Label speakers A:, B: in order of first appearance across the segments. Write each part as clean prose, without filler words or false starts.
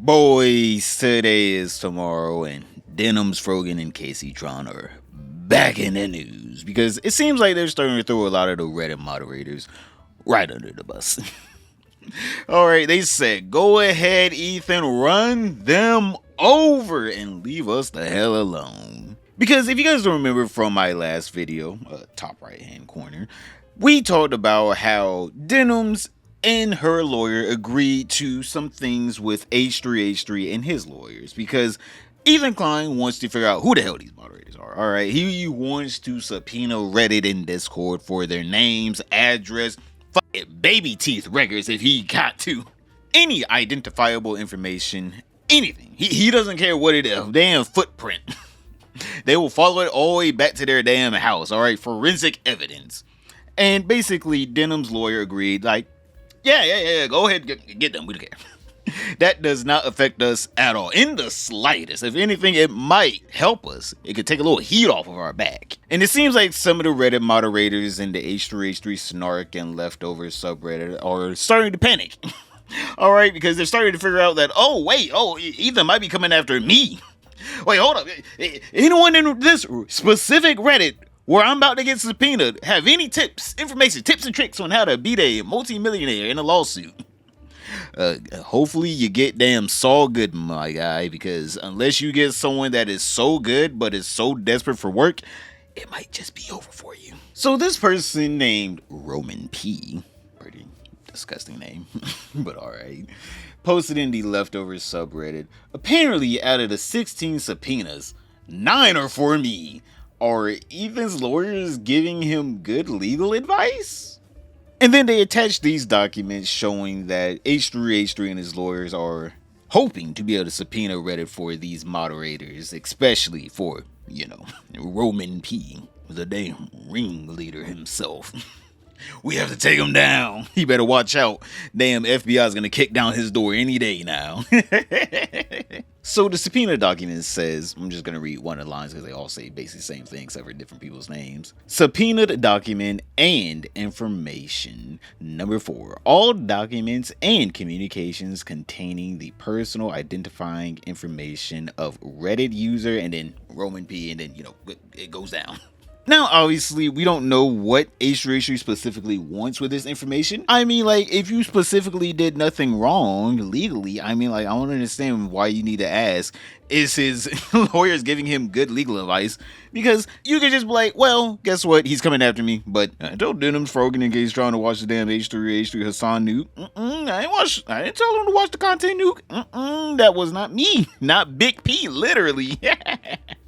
A: Boys, today is tomorrow, and Denims, Frogan, and Kaceytron are back in the news because it seems like they're starting to throw a lot of the Reddit moderators right under the bus. Alright, they said, go ahead, Ethan, run them over and leave us the hell alone. Because if you guys don't remember from my last video, top right hand corner, we talked about how Denims and her lawyer agreed to some things with H3H3 and his lawyers because Ethan Klein wants to figure out who the hell these moderators are. Alright, he wants to subpoena Reddit and Discord for their names, address, baby teeth records if he got to. Any identifiable information, anything. He doesn't care what it is, damn footprint. They will follow it all the way back to their damn house, alright? Forensic evidence. And basically, Denim's lawyer agreed, like, yeah, go ahead, get them, we don't care. That does not affect us at all, in the slightest. If anything, it might help us. It could take a little heat off of our back. And it seems like some of the Reddit moderators in the H3H3 snark and leftover subreddit are starting to panic. Alright, because they're starting to figure out that, Ethan might be coming after me. Wait, hold up. Anyone in this specific Reddit where I'm about to get subpoenaed have any tips, information, tips and tricks on how to beat a multi-millionaire in a lawsuit? Hopefully you get damn Saul good, my guy, because unless you get someone that is so good but is so desperate for work, it might just be over for you. So this person named Roman P, pretty disgusting name, but alright, posted in the leftover subreddit, apparently out of the 16 subpoenas, 9 are for me. Are Ethan's lawyers giving him good legal advice? And then they attached these documents showing that H3H3 and his lawyers are hoping to be able to subpoena Reddit for these moderators, especially for, Roman P, the damn ringleader himself. We have to take him down. He better watch out. Damn, FBI's gonna kick down his door any day now. So the subpoena document says, I'm just gonna read one of the lines because they all say basically the same thing except for different people's names. Subpoenaed document and information. Number 4, all documents and communications containing the personal identifying information of Reddit user, and then Roman P, and then, it goes down. Now, obviously, we don't know what H3H3 specifically wants with this information. I mean, if you specifically did nothing wrong legally, I don't understand why you need to ask, is his lawyers giving him good legal advice? Because you could just be like, well, guess what? He's coming after me. But I told Denims, Frogan, and Kaceytron to watch the damn H3H3 Hasan Nuke. I didn't tell him to watch the Content Nuke. That was not me. Not Big P, literally.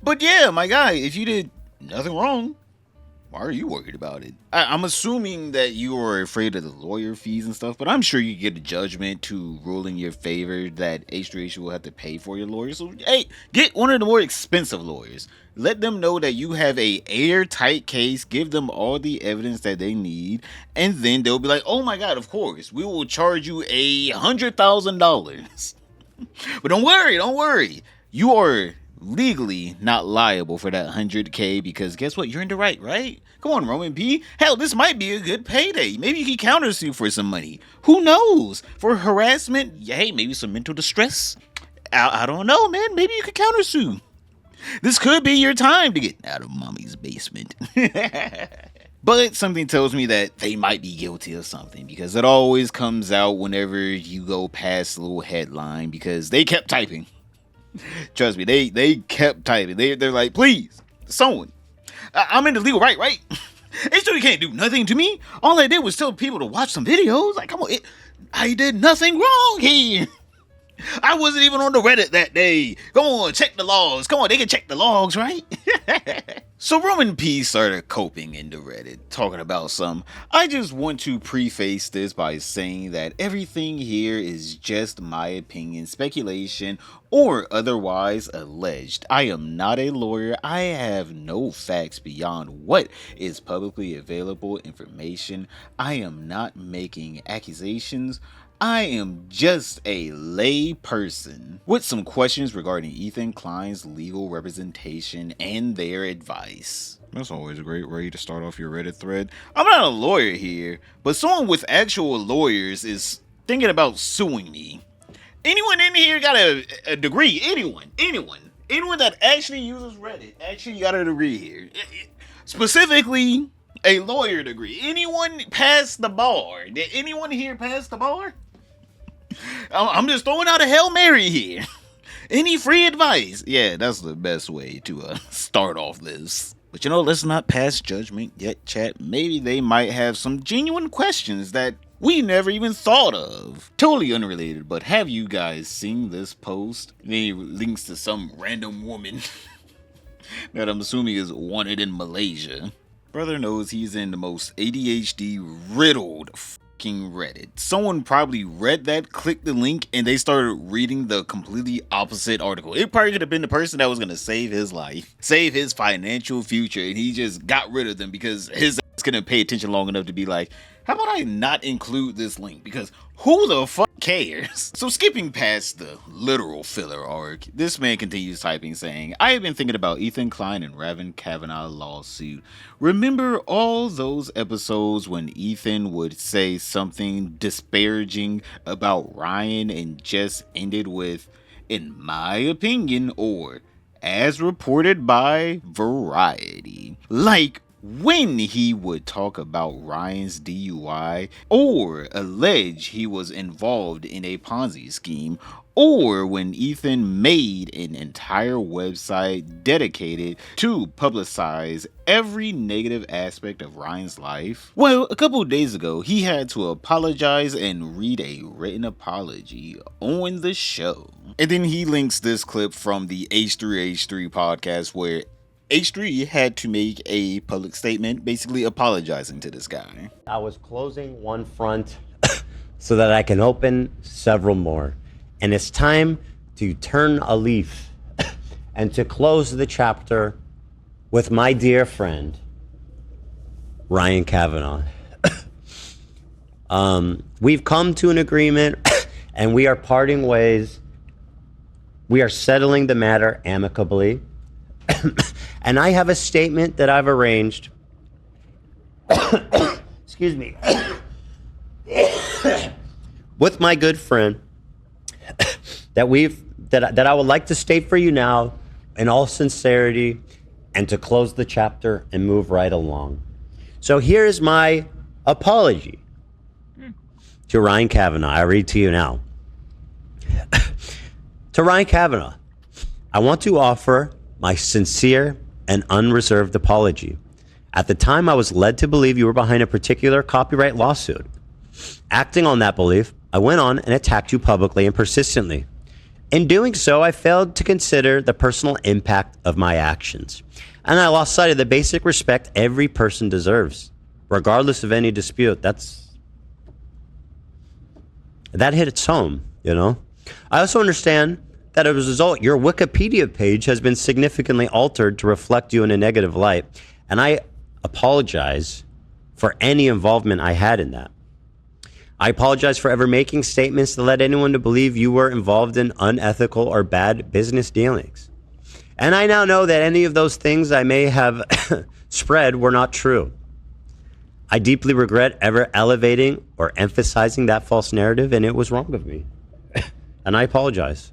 A: But yeah, my guy, if you did nothing wrong, why are you worried about it? I'm assuming that you are afraid of the lawyer fees and stuff, but I'm sure you get a judgment to rule in your favor that H3H will have to pay for your lawyer. So hey, get one of the more expensive lawyers. Let them know that you have a airtight case, give them all the evidence that they need, and then they'll be like, oh my god, of course, we will charge you $100,000. But don't worry, you are legally not liable for that $100K because guess what? You're in the right? Come on, Roman P. Hell, this might be a good payday. Maybe you can countersue for some money. Who knows? For harassment? Hey, maybe some mental distress? I don't know, man. Maybe you could countersue. This could be your time to get out of mommy's basement. But something tells me that they might be guilty of something because it always comes out whenever you go past the little headline because they kept typing. Trust me, they kept typing. They're like, please, someone. I'm in the legal right? H3 can't do nothing to me. All I did was tell people to watch some videos. Like, come on, I did nothing wrong here. I wasn't even on the Reddit that day. Come on, check the logs. Come on, they can check the logs, right? So Roman P started coping into Reddit, talking about some. I just want to preface this by saying that everything here is just my opinion, speculation, or otherwise alleged. I am not a lawyer. I have no facts beyond what is publicly available information. I am not making accusations. I am just a lay person with some questions regarding Ethan Klein's legal representation and their advice. That's always a great way to start off your Reddit thread. I'm not a lawyer here, but someone with actual lawyers is thinking about suing me. Anyone in here got a degree? Anyone that actually uses Reddit actually got a degree here. Specifically, a lawyer degree. Anyone pass the bar? Did anyone here pass the bar? I'm just throwing out a Hail Mary here. Any free advice? Yeah, that's the best way to start off this. But let's not pass judgment yet, chat. Maybe they might have some genuine questions that we never even thought of. Totally unrelated, but have you guys seen this post? It links to some random woman that I'm assuming is wanted in Malaysia. Brother knows he's in the most ADHD riddled fucking Reddit. Someone probably read that, clicked the link, and they started reading the completely opposite article. It probably could have been the person that was going to save his life, save his financial future, and he just got rid of them because his ass couldn't pay attention long enough to be like, how about I not include this link? Because who the fuck cares? So skipping past the literal filler arc, this man continues typing saying, I have been thinking about Ethan Klein and Ravin Kavanaugh lawsuit. Remember all those episodes when Ethan would say something disparaging about Ryan and just ended with, in my opinion, or as reported by Variety. Like, when he would talk about Ryan's DUI, or allege he was involved in a Ponzi scheme, or when Ethan made an entire website dedicated to publicize every negative aspect of Ryan's life. Well, a couple of days ago, he had to apologize and read a written apology on the show. And then he links this clip from the H3H3 podcast where H3 had to make a public statement basically apologizing to this guy.
B: I was closing one front so that I can open several more. And it's time to turn a leaf and to close the chapter with my dear friend, Ryan Kavanaugh. We've come to an agreement and we are parting ways. We are settling the matter amicably. And I have a statement that I've arranged. Excuse me. With my good friend that I would like to state for you now in all sincerity and to close the chapter and move right along. So here's my apology to Ryan Kavanaugh. I read to you now. To Ryan Kavanaugh, I want to offer my sincere and unreserved apology. At the time, I was led to believe you were behind a particular copyright lawsuit. Acting on that belief, I went on and attacked you publicly and persistently. In doing so, I failed to consider the personal impact of my actions. And I lost sight of the basic respect every person deserves, regardless of any dispute. That hit its home, I also understand that as a result, your Wikipedia page has been significantly altered to reflect you in a negative light. And I apologize for any involvement I had in that. I apologize for ever making statements that led anyone to believe you were involved in unethical or bad business dealings. And I now know that any of those things I may have spread were not true. I deeply regret ever elevating or emphasizing that false narrative, and it was wrong of me. And I apologize.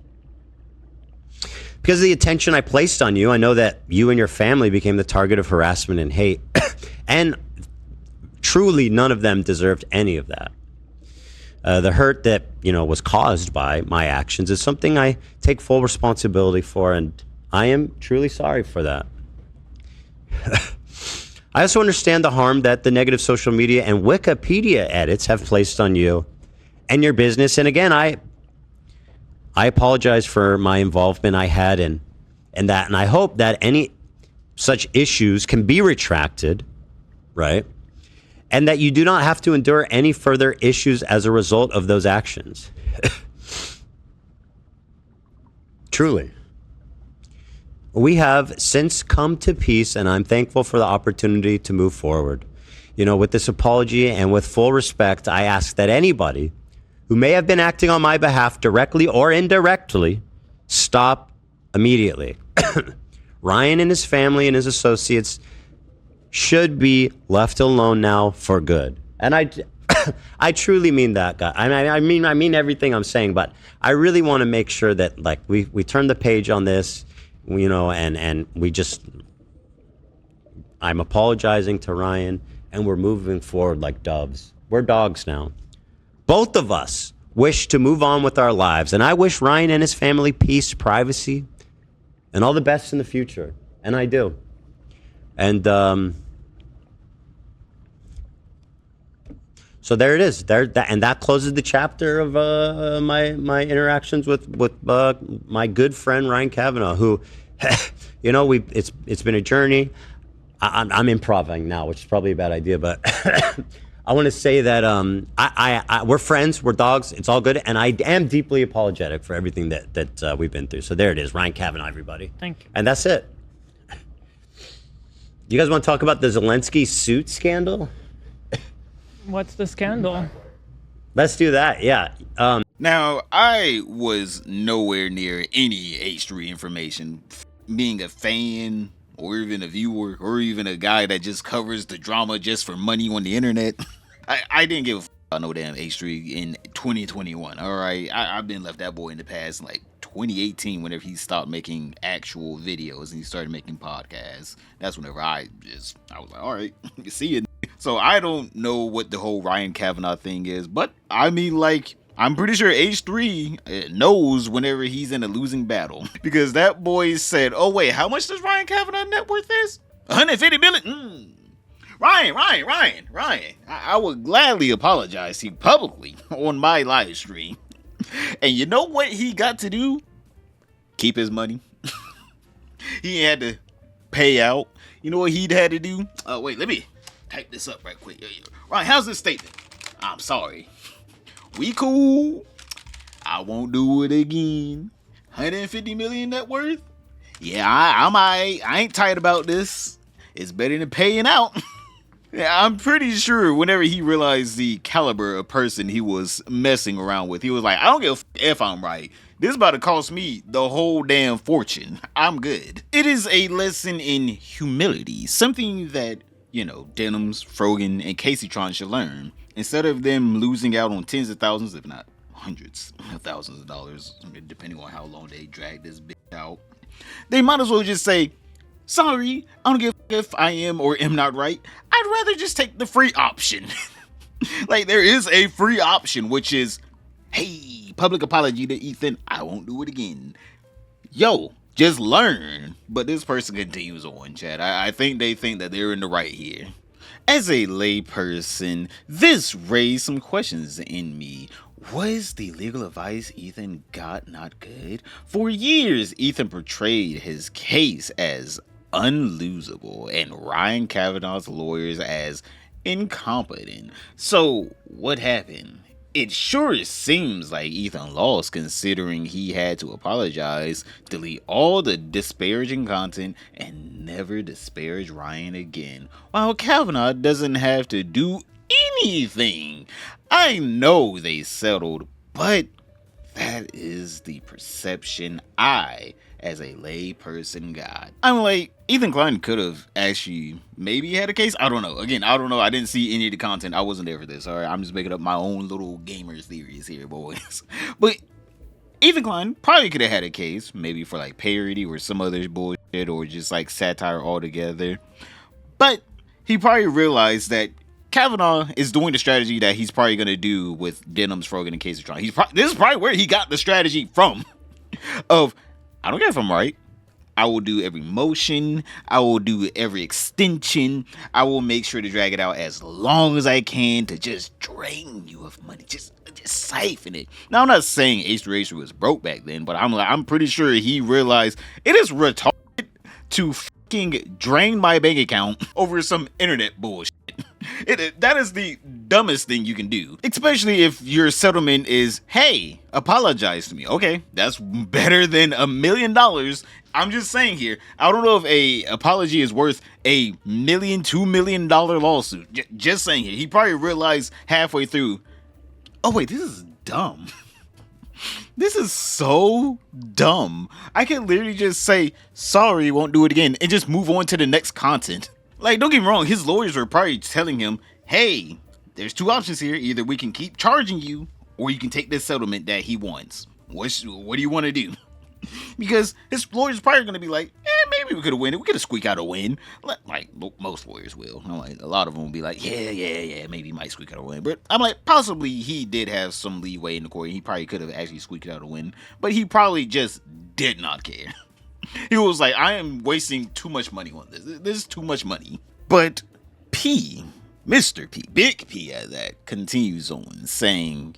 B: Because of the attention I placed on you, I know that you and your family became the target of harassment and hate. And truly, none of them deserved any of that. The hurt that, was caused by my actions is something I take full responsibility for, and I am truly sorry for that. I also understand the harm that the negative social media and Wikipedia edits have placed on you and your business. And again, I apologize for my involvement I had in that, and I hope that any such issues can be retracted, right? And that you do not have to endure any further issues as a result of those actions. Truly. We have since come to peace, and I'm thankful for the opportunity to move forward. With this apology and with full respect, I ask that anybody who may have been acting on my behalf directly or indirectly stop immediately. Ryan and his family and his associates should be left alone now for good. And I truly mean that, guy. I mean everything I'm saying, but I really want to make sure that like we turn the page on this, you know, and we just, I'm apologizing to Ryan, and we're moving forward like doves. We're dogs now. Both of us wish to move on with our lives, and I wish Ryan and his family peace, privacy, and all the best in the future. And I do. And so there it is. And that closes the chapter of my interactions with my good friend Ryan Kavanaugh, who, you know, it's been a journey. I'm improvising now, which is probably a bad idea, but I want to say that we're friends, we're dogs, it's all good, and I am deeply apologetic for everything that we've been through. So there it is, Ryan Kavanaugh, everybody.
C: Thank you.
B: And that's it. You guys want to talk about the Zelensky suit scandal?
C: What's the scandal?
B: Let's do that, yeah.
A: Now, I was nowhere near any H3 information. Being a fan, or even a viewer, or even a guy that just covers the drama just for money on the internet, I didn't give a f about no damn H3 in 2021, alright? I've been left that boy in the past in like 2018 whenever he stopped making actual videos and he started making podcasts. That's whenever I was like, alright, see you. So I don't know what the whole Ryan Kavanaugh thing is, but I mean, like, I'm pretty sure H3 knows whenever he's in a losing battle, because that boy said, oh wait, how much does Ryan Kavanaugh net worth is? 150 million. Ryan, I would gladly apologize to you publicly on my live stream. And you know what he got to do? Keep his money. He had to pay out. You know what he'd had to do? Wait, let me type this up right quick. Ryan, how's this statement? I'm sorry. We cool. I won't do it again. 150 million net worth? Yeah, I'm alright. I ain't tight about this. It's better than paying out. Yeah, I'm pretty sure whenever he realized the caliber of person he was messing around with, he was like, I don't give a f if I'm right. This is about to cost me the whole damn fortune. I'm good. It is a lesson in humility. Something that, you know, Denims, Frogan, and Kaceytron should learn. Instead of them losing out on tens of thousands, if not hundreds of thousands of dollars, depending on how long they drag this bitch out, they might as well just say, sorry, I don't give a if I am or am not right. I'd rather just take the free option. Like, there is a free option, which is, hey, public apology to Ethan, I won't do it again. Yo, just learn. But this person continues on, chat. I think they think that they're in the right here. As a layperson, this raised some questions in me. Was the legal advice Ethan got not good? For years, Ethan portrayed his case as unlosable and Ryan Kavanaugh's lawyers as incompetent. So, what happened? It sure seems like Ethan lost, considering he had to apologize, delete all the disparaging content, and never disparage Ryan again, while Kavanaugh doesn't have to do anything. I know they settled, but that is the perception I, as a layperson, got. I'm like, Ethan Klein could have actually maybe had a case. I don't know. Again, I don't know. I didn't see any of the content. I wasn't there for this. All right, I'm just making up my own little gamer theories here, boys. But Ethan Klein probably could have had a case, maybe for like parody or some other bullshit, or just like satire altogether. But he probably realized that Kavanaugh is doing the strategy that he's probably going to do with Denims, Frogan, and Kaceytron. This is probably where he got the strategy from. Of, I don't care if I'm right. I will do every motion. I will do every extension. I will make sure to drag it out as long as I can to just drain you of money. Just siphon it. Now, I'm not saying H3 was broke back then, but I'm pretty sure he realized it is retarded to fucking drain my bank account over some internet bullshit. That is the dumbest thing you can do, especially if your settlement is, hey, apologize to me. Okay, that's better than $1 million. I'm just saying here, I don't know if a apology is worth $1 million, $2 million lawsuit. Just saying here, he probably realized halfway through, oh wait, this is dumb. This is so dumb. I can literally just say, sorry, won't do it again, and just move on to the next content. Like, don't get me wrong, his lawyers were probably telling him, hey, there's two options here. Either we can keep charging you, or you can take this settlement that he wants. What do you want to do? Because his lawyer's probably going to be like, maybe we could have won it. We could have squeaked out a win. Like most lawyers will. I'm like, a lot of them will be like, yeah, maybe he might squeak out a win. But I'm like, possibly he did have some leeway in the court. He probably could have actually squeaked out a win. But he probably just did not care. He was like, I am wasting too much money on this. This is too much money. But Mr. P, Big P at that, continues on saying,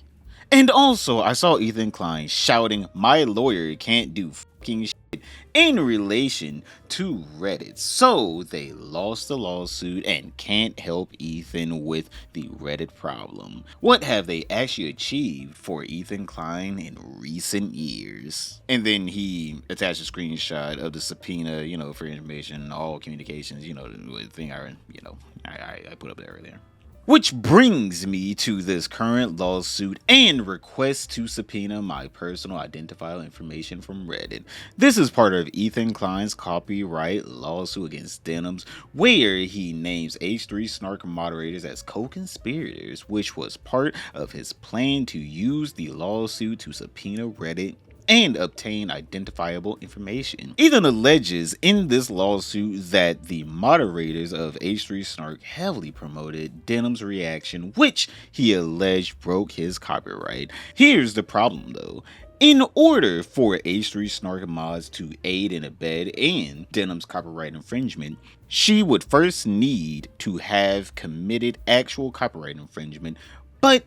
A: and also I saw Ethan Klein shouting, my lawyer can't do fucking shit in relation to Reddit. So they lost the lawsuit and can't help Ethan with the Reddit problem. What have they actually achieved for Ethan Klein in recent years? And then he attached a screenshot of the subpoena, for information, all communications, the thing I put up there earlier. Which brings me to this current lawsuit and request to subpoena my personal identifiable information from Reddit. This is part of Ethan Klein's copyright lawsuit against Denims, where he names H3 Snark moderators as co-conspirators, which was part of his plan to use the lawsuit to subpoena Reddit and obtain identifiable information. Ethan alleges in this lawsuit that the moderators of H3 Snark heavily promoted Denims' reaction, which he alleged broke his copyright. Here's the problem though. In order for H3 Snark mods to aid and abet in Denims' copyright infringement, she would first need to have committed actual copyright infringement, but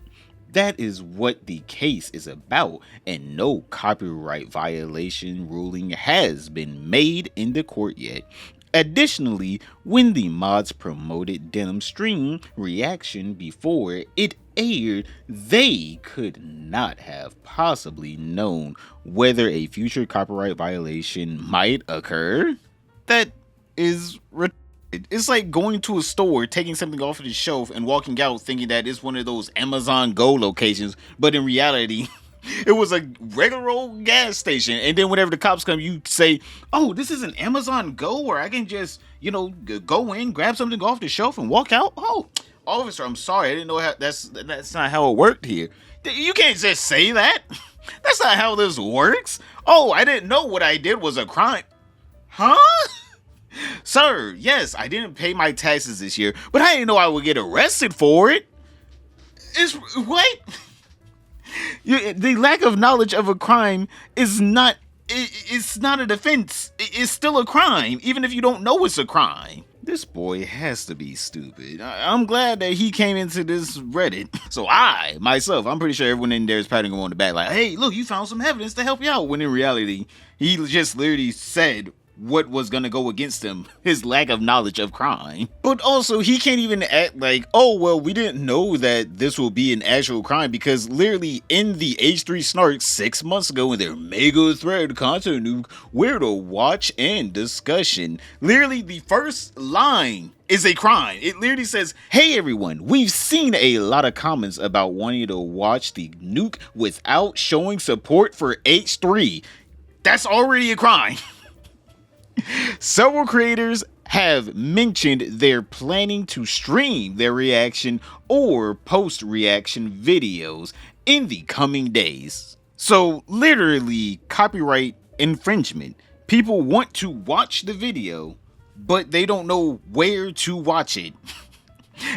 A: that is what the case is about, and no copyright violation ruling has been made in the court yet. Additionally, when the mods promoted Denim's stream reaction before it aired, they could not have possibly known whether a future copyright violation might occur. That is ridiculous. It's like going to a store, taking something off of the shelf, and walking out thinking that it's one of those Amazon Go locations, but in reality, it was a regular old gas station. And then whenever the cops come, you say, oh, this is an Amazon Go where I can just, go in, grab something off the shelf and walk out? Oh, officer, I'm sorry. I didn't know how that's not how it worked here. You can't just say that. That's not how this works. Oh, I didn't know what I did was a crime. Huh? Sir, yes, I didn't pay my taxes this year, but I didn't know I would get arrested for it. What? The lack of knowledge of a crime is not, it's not a defense. It's still a crime, even if you don't know it's a crime. This boy has to be stupid. I'm glad that he came into this Reddit. So I'm pretty sure everyone in there is patting him on the back like, hey, look, you found some evidence to help you out. When in reality, he just literally said what was gonna go against him, his lack of knowledge of crime. But also, he can't even act like, oh, well, we didn't know that this will be an actual crime, because literally in the H3 Snark 6 months ago in their mega thread Content Nuke, where to watch and discussion, literally the first line is a crime. It literally says, hey everyone, we've seen a lot of comments about wanting to watch the nuke without showing support for H3. That's already a crime. Several creators have mentioned they're planning to stream their reaction or post-reaction videos in the coming days. So literally copyright infringement. People want to watch the video, but they don't know where to watch it.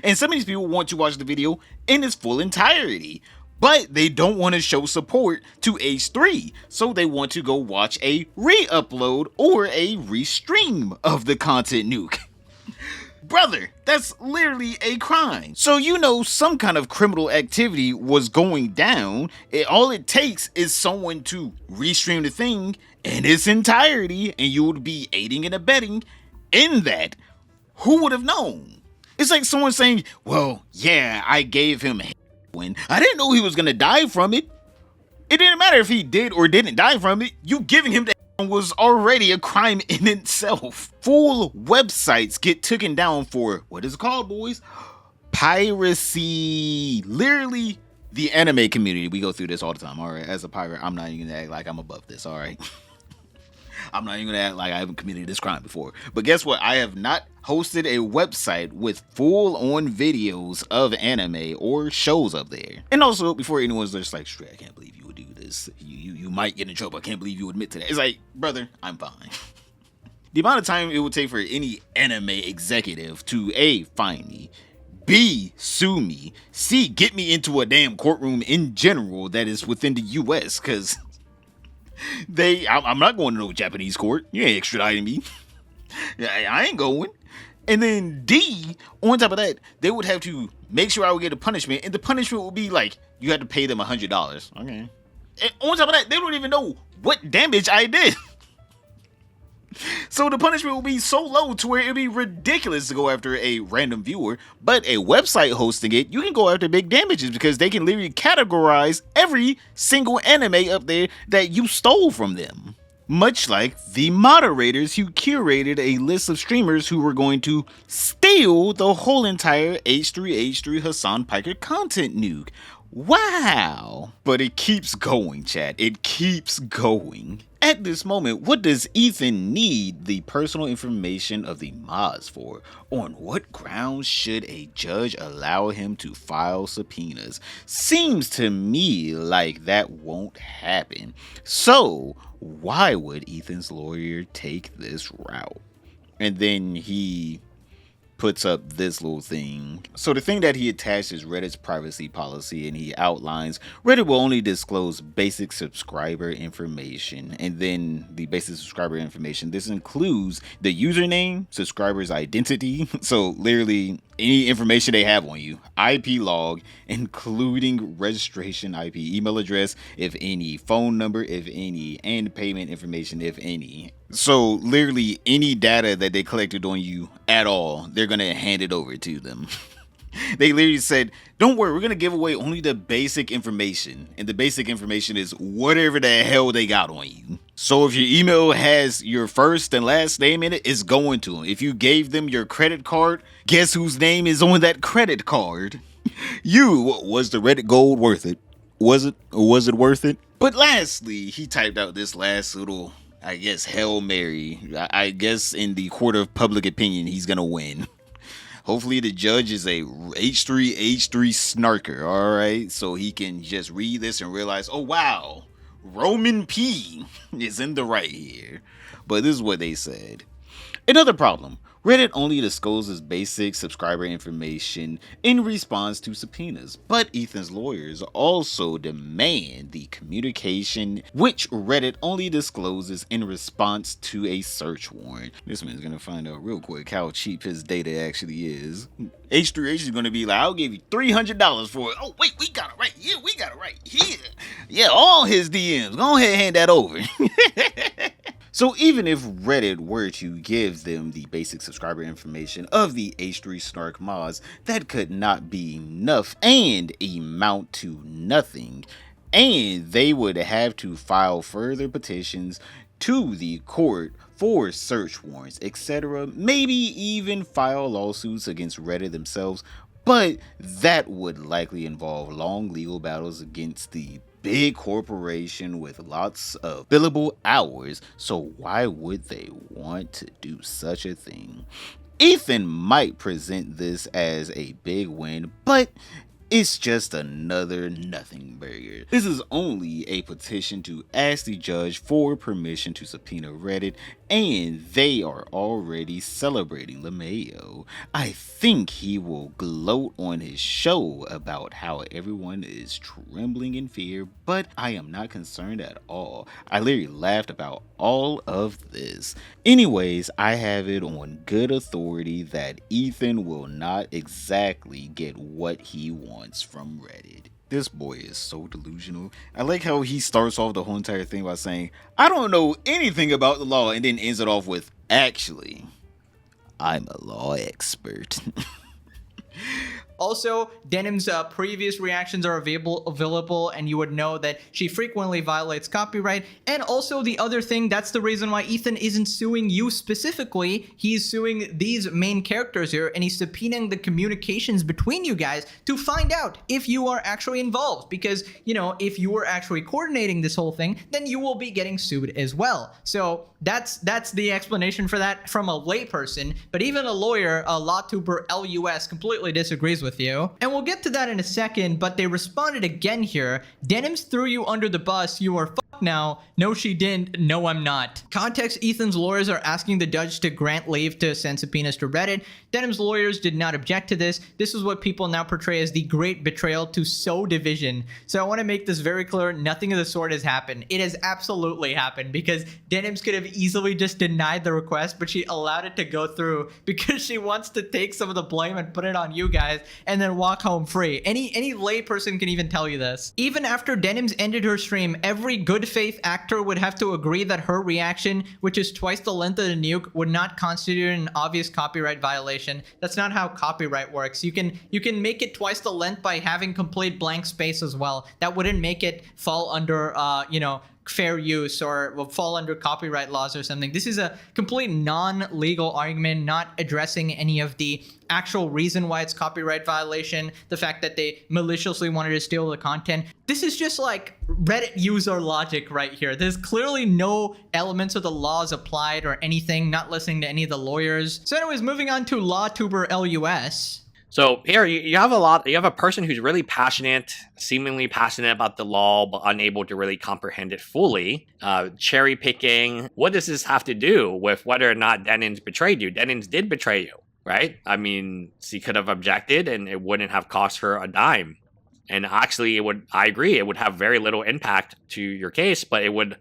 A: And some of these people want to watch the video in its full entirety, but they don't want to show support to H3, so they want to go watch a re-upload or a restream of the Content Nuke. Brother, that's literally a crime. So some kind of criminal activity was going down. All it takes is someone to restream the thing in its entirety, and you would be aiding and abetting in that. Who would have known? It's like someone saying, well, yeah, I gave him when I didn't know he was gonna die from it. It didn't matter if he did or didn't die from it. You giving him the was already a crime in itself. Full websites get taken down for, what is it called, boys? Piracy. Literally, the anime community, we go through this all the time. All right, as a pirate, I'm not even gonna act like I'm above this. All right. I'm not even gonna act like I haven't committed this crime before. But guess what? I have not hosted a website with full-on videos of anime or shows up there. And also, before anyone's just like, Stray, I can't believe you would do this. You might get in trouble. I can't believe you admit to that. It's like, brother, I'm fine. The amount of time it would take for any anime executive to A, find me, B, sue me, C, get me into a damn courtroom in general that is within the US, because I'm not going to no Japanese court. You ain't extraditing me. I ain't going. And then D, on top of that, they would have to make sure I would get a punishment, and the punishment would be like, you had to pay them $100. Okay. And on top of that, they don't even know what damage I did. So the punishment will be so low to where it'd be ridiculous to go after a random viewer, but a website hosting it, you can go after big damages because they can literally categorize every single anime up there that you stole from them. Much like the moderators who curated a list of streamers who were going to steal the whole entire H3H3 Hasan Piker content nuke. Wow. But it keeps going, chat. It keeps going. At this moment, what does Ethan need the personal information of the mods for? On what grounds should a judge allow him to file subpoenas? Seems to me like that won't happen. So, why would Ethan's lawyer take this route? And then he puts up this little thing. So the thing that he attached is Reddit's privacy policy, and he outlines Reddit will only disclose basic subscriber information. And then the basic subscriber information, this includes the username, subscriber's identity, so literally any information they have on you, IP log, including registration IP, email address, if any, phone number, if any, and payment information, if any. So literally any data that they collected on you at all, they're going to hand it over to them. They literally said, don't worry, we're going to give away only the basic information. And the basic information is whatever the hell they got on you. So if your email has your first and last name in it, it's going to them. If you gave them your credit card, guess whose name is on that credit card? Was the Reddit gold worth it? Was it worth it? But lastly, he typed out this last little, I guess, Hail Mary. I guess in the court of public opinion, he's going to win. Hopefully the judge is a H3 snarker, alright? So he can just read this and realize, oh wow, Roman P is in the right here. But this is what they said. Another problem. Reddit only discloses basic subscriber information in response to subpoenas, but Ethan's lawyers also demand the communication which Reddit only discloses in response to a search warrant. This man's gonna find out real quick how cheap his data actually is. H3H is gonna be like, I'll give you $300 for it. Oh wait, we got it right here, we got it right here. Yeah, all his DMs, go ahead and hand that over. So even if Reddit were to give them the basic subscriber information of the H3 Snark mods, that could not be enough and amount to nothing. And they would have to file further petitions to the court for search warrants, etc. Maybe even file lawsuits against Reddit themselves, but that would likely involve long legal battles against the big corporation with lots of billable hours, so why would they want to do such a thing? Ethan might present this as a big win, but it's just another nothing burger. This is only a petition to ask the judge for permission to subpoena Reddit, and they are already celebrating LeMayo. I think he will gloat on his show about how everyone is trembling in fear, but I am not concerned at all. I literally laughed about all of this. Anyways, I have it on good authority that Ethan will not exactly get what he wants from Reddit. This boy is so delusional. I like how he starts off the whole entire thing by saying, I don't know anything about the law, and then ends it off with, actually, I'm a law expert.
D: Also, Denim's previous reactions are available, and you would know that she frequently violates copyright. And also, the other thing, that's the reason why Ethan isn't suing you specifically. He's suing these main characters here, and he's subpoenaing the communications between you guys to find out if you are actually involved. Because, you know, if you were actually coordinating this whole thing, then you will be getting sued as well. So that's the explanation for that from a layperson. But even a lawyer, Lawtuber LUS, completely disagrees with you. And we'll get to that in a second, but they responded again here. Denims threw you under the bus. You are fucked now. No, she didn't. No, I'm not. Context: Ethan's lawyers are asking the judge to grant leave to send subpoenas to Reddit. Denim's lawyers did not object to this. This is what people now portray as the great betrayal to sow division. So I want to make this very clear. Nothing of the sort has happened. It has absolutely happened, because Denims could have easily just denied the request, but she allowed it to go through because she wants to take some of the blame and put it on you guys and then walk home free. Any layperson can even tell you this. Even after Denims ended her stream, every good faith actor would have to agree that her reaction, which is twice the length of the nuke, would not constitute an obvious copyright violation. That's not how copyright works. You can make it twice the length by having complete blank space as well. That wouldn't make it fall under you know, fair use or will fall under copyright laws or something. This is a complete non-legal argument, not addressing any of the actual reason why it's copyright violation, the fact that they maliciously wanted to steal the content. This is just like Reddit user logic right here. There's clearly no elements of the laws applied or anything, not listening to any of the lawyers. So anyways, moving on to Lawtuber LUS.
E: So here you have a person who's really passionate, seemingly passionate about the law, but unable to really comprehend it fully. Cherry picking. What does this have to do with whether or not Denims betrayed you? Denims did betray you, right? I mean, she could have objected and it wouldn't have cost her a dime. And actually, I agree, it would have very little impact to your case, but it would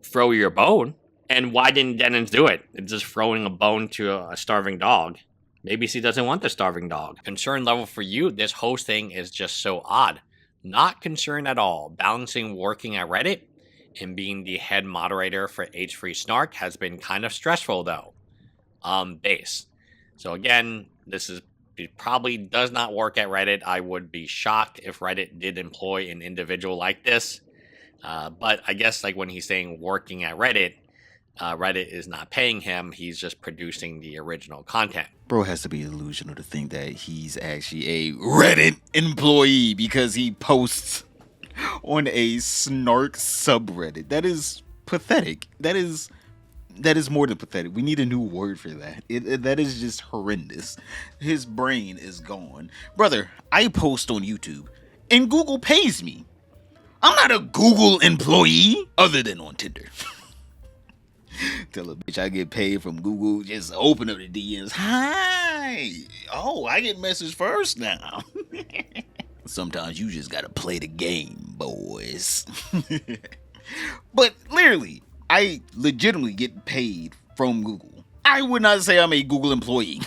E: throw your bone. And why didn't Denims do it? It's just throwing a bone to a starving dog. Maybe she doesn't want the starving dog. Concern level for you, this host thing is just so odd. Not concerned at all. Balancing working at Reddit and being the head moderator for H3 Snark has been kind of stressful though. Base. So again, it probably does not work at Reddit. I would be shocked if Reddit did employ an individual like this. But I guess like when he's saying working at Reddit, Reddit is not paying him. He's just producing the original content.
A: Bro has to be delusional to think that he's actually a Reddit employee because he posts on a snark subreddit. That is pathetic. That is more than pathetic. We need a new word for that. That is just horrendous. His brain is gone. Brother, I post on YouTube and Google pays me. I'm not a Google employee other than on Tinder. Tell a bitch I get paid from Google. Just open up the DMs. Hi. Oh, I get message first now. Sometimes you just gotta play the game, boys. But literally, I legitimately get paid from Google. I would not say I'm a Google employee.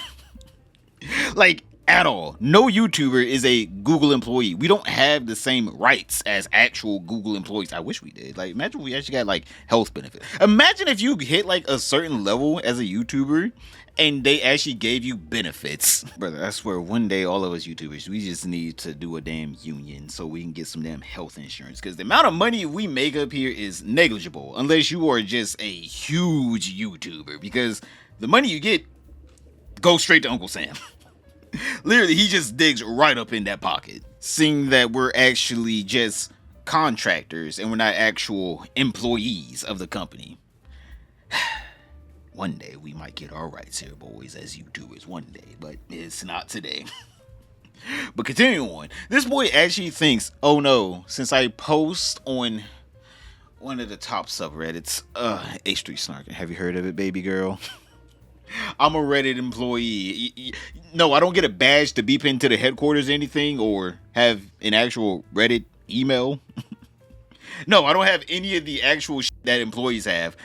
A: Like, at all. No YouTuber is a Google employee. We don't have the same rights as actual Google employees. I wish we did. Like, imagine we actually got like health benefits. Imagine if you hit like a certain level as a YouTuber and they actually gave you benefits. Brother, I swear one day all of us YouTubers, we just need to do a damn union so we can get some damn health insurance. Because the amount of money we make up here is negligible unless you are just a huge YouTuber. Because the money you get goes straight to Uncle Sam. Literally, he just digs right up in that pocket. Seeing that we're actually just contractors and we're not actual employees of the company. One day we might get our rights here, boys, as YouTubers. One day, but it's not today. But continuing on, this boy actually thinks, oh no, since I post on one of the top subreddits, H3 Snark, have you heard of it, baby girl? I'm a Reddit employee. No, I don't get a badge to beep into the headquarters or anything or have an actual Reddit email. No, I don't have any of the actual shit that employees have.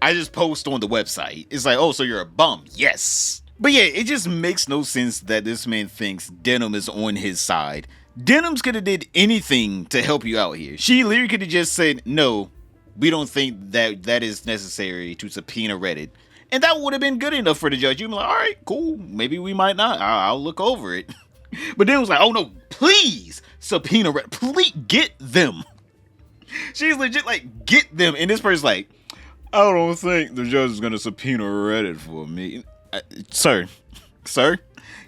A: I just post on the website. It's like, oh, so you're a bum. Yes. But yeah, it just makes no sense that this man thinks Denim is on his side. Denims could have did anything to help you out here. She literally could have just said, no, we don't think that is necessary to subpoena Reddit. And that would have been good enough for the judge. You'd be like, all right, cool. Maybe we might not. I'll look over it. But then it was like, oh no, please subpoena Reddit. Please get them. She's legit like, get them. And this person's like, I don't think the judge is going to subpoena Reddit for me. Sir,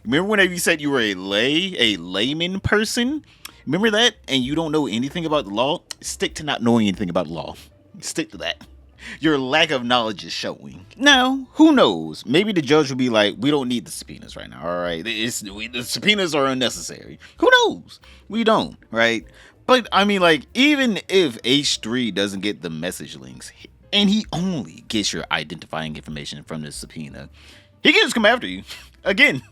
A: remember whenever you said you were a layman person? Remember that? And you don't know anything about the law? Stick to not knowing anything about the law. Stick to that. Your lack of knowledge is showing. Now, who knows? Maybe the judge will be like, we don't need the subpoenas right now, all right? The subpoenas are unnecessary. Who knows? We don't, right? But, I mean, like, even if H3 doesn't get the message links, and he only gets your identifying information from the subpoena, he can just come after you. Again,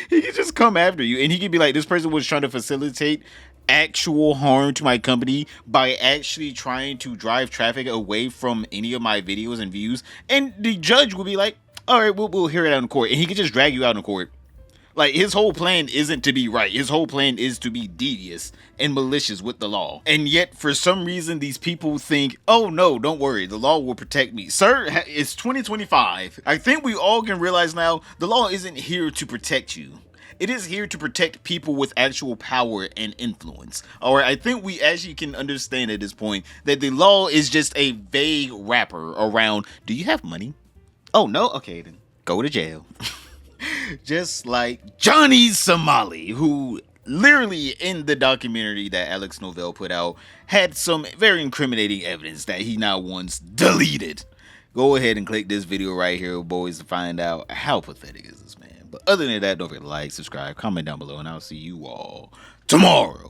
A: he can just come after you, and he can be like, this person was trying to facilitate actual harm to my company by actually trying to drive traffic away from any of my videos and views, and the judge will be like, all right, we'll hear it out in court, and he can just drag you out in court. Like, his whole plan isn't to be right. His whole plan is to be devious and malicious with the law. And yet, for some reason, these people think, oh no, don't worry, the law will protect me. Sir, it's 2025. I think we all can realize now, the law isn't here to protect you. It is here to protect people with actual power and influence. Alright, I think we actually can understand at this point that the law is just a vague wrapper around, do you have money? Oh no? Okay, then go to jail. Just like Johnny Somali, who literally in the documentary that Alex Novell put out had some very incriminating evidence that he now wants deleted. Go ahead and click this video right here, boys, to find out how pathetic is this man. But other than that, don't forget to like, subscribe, comment down below, and I'll see you all tomorrow.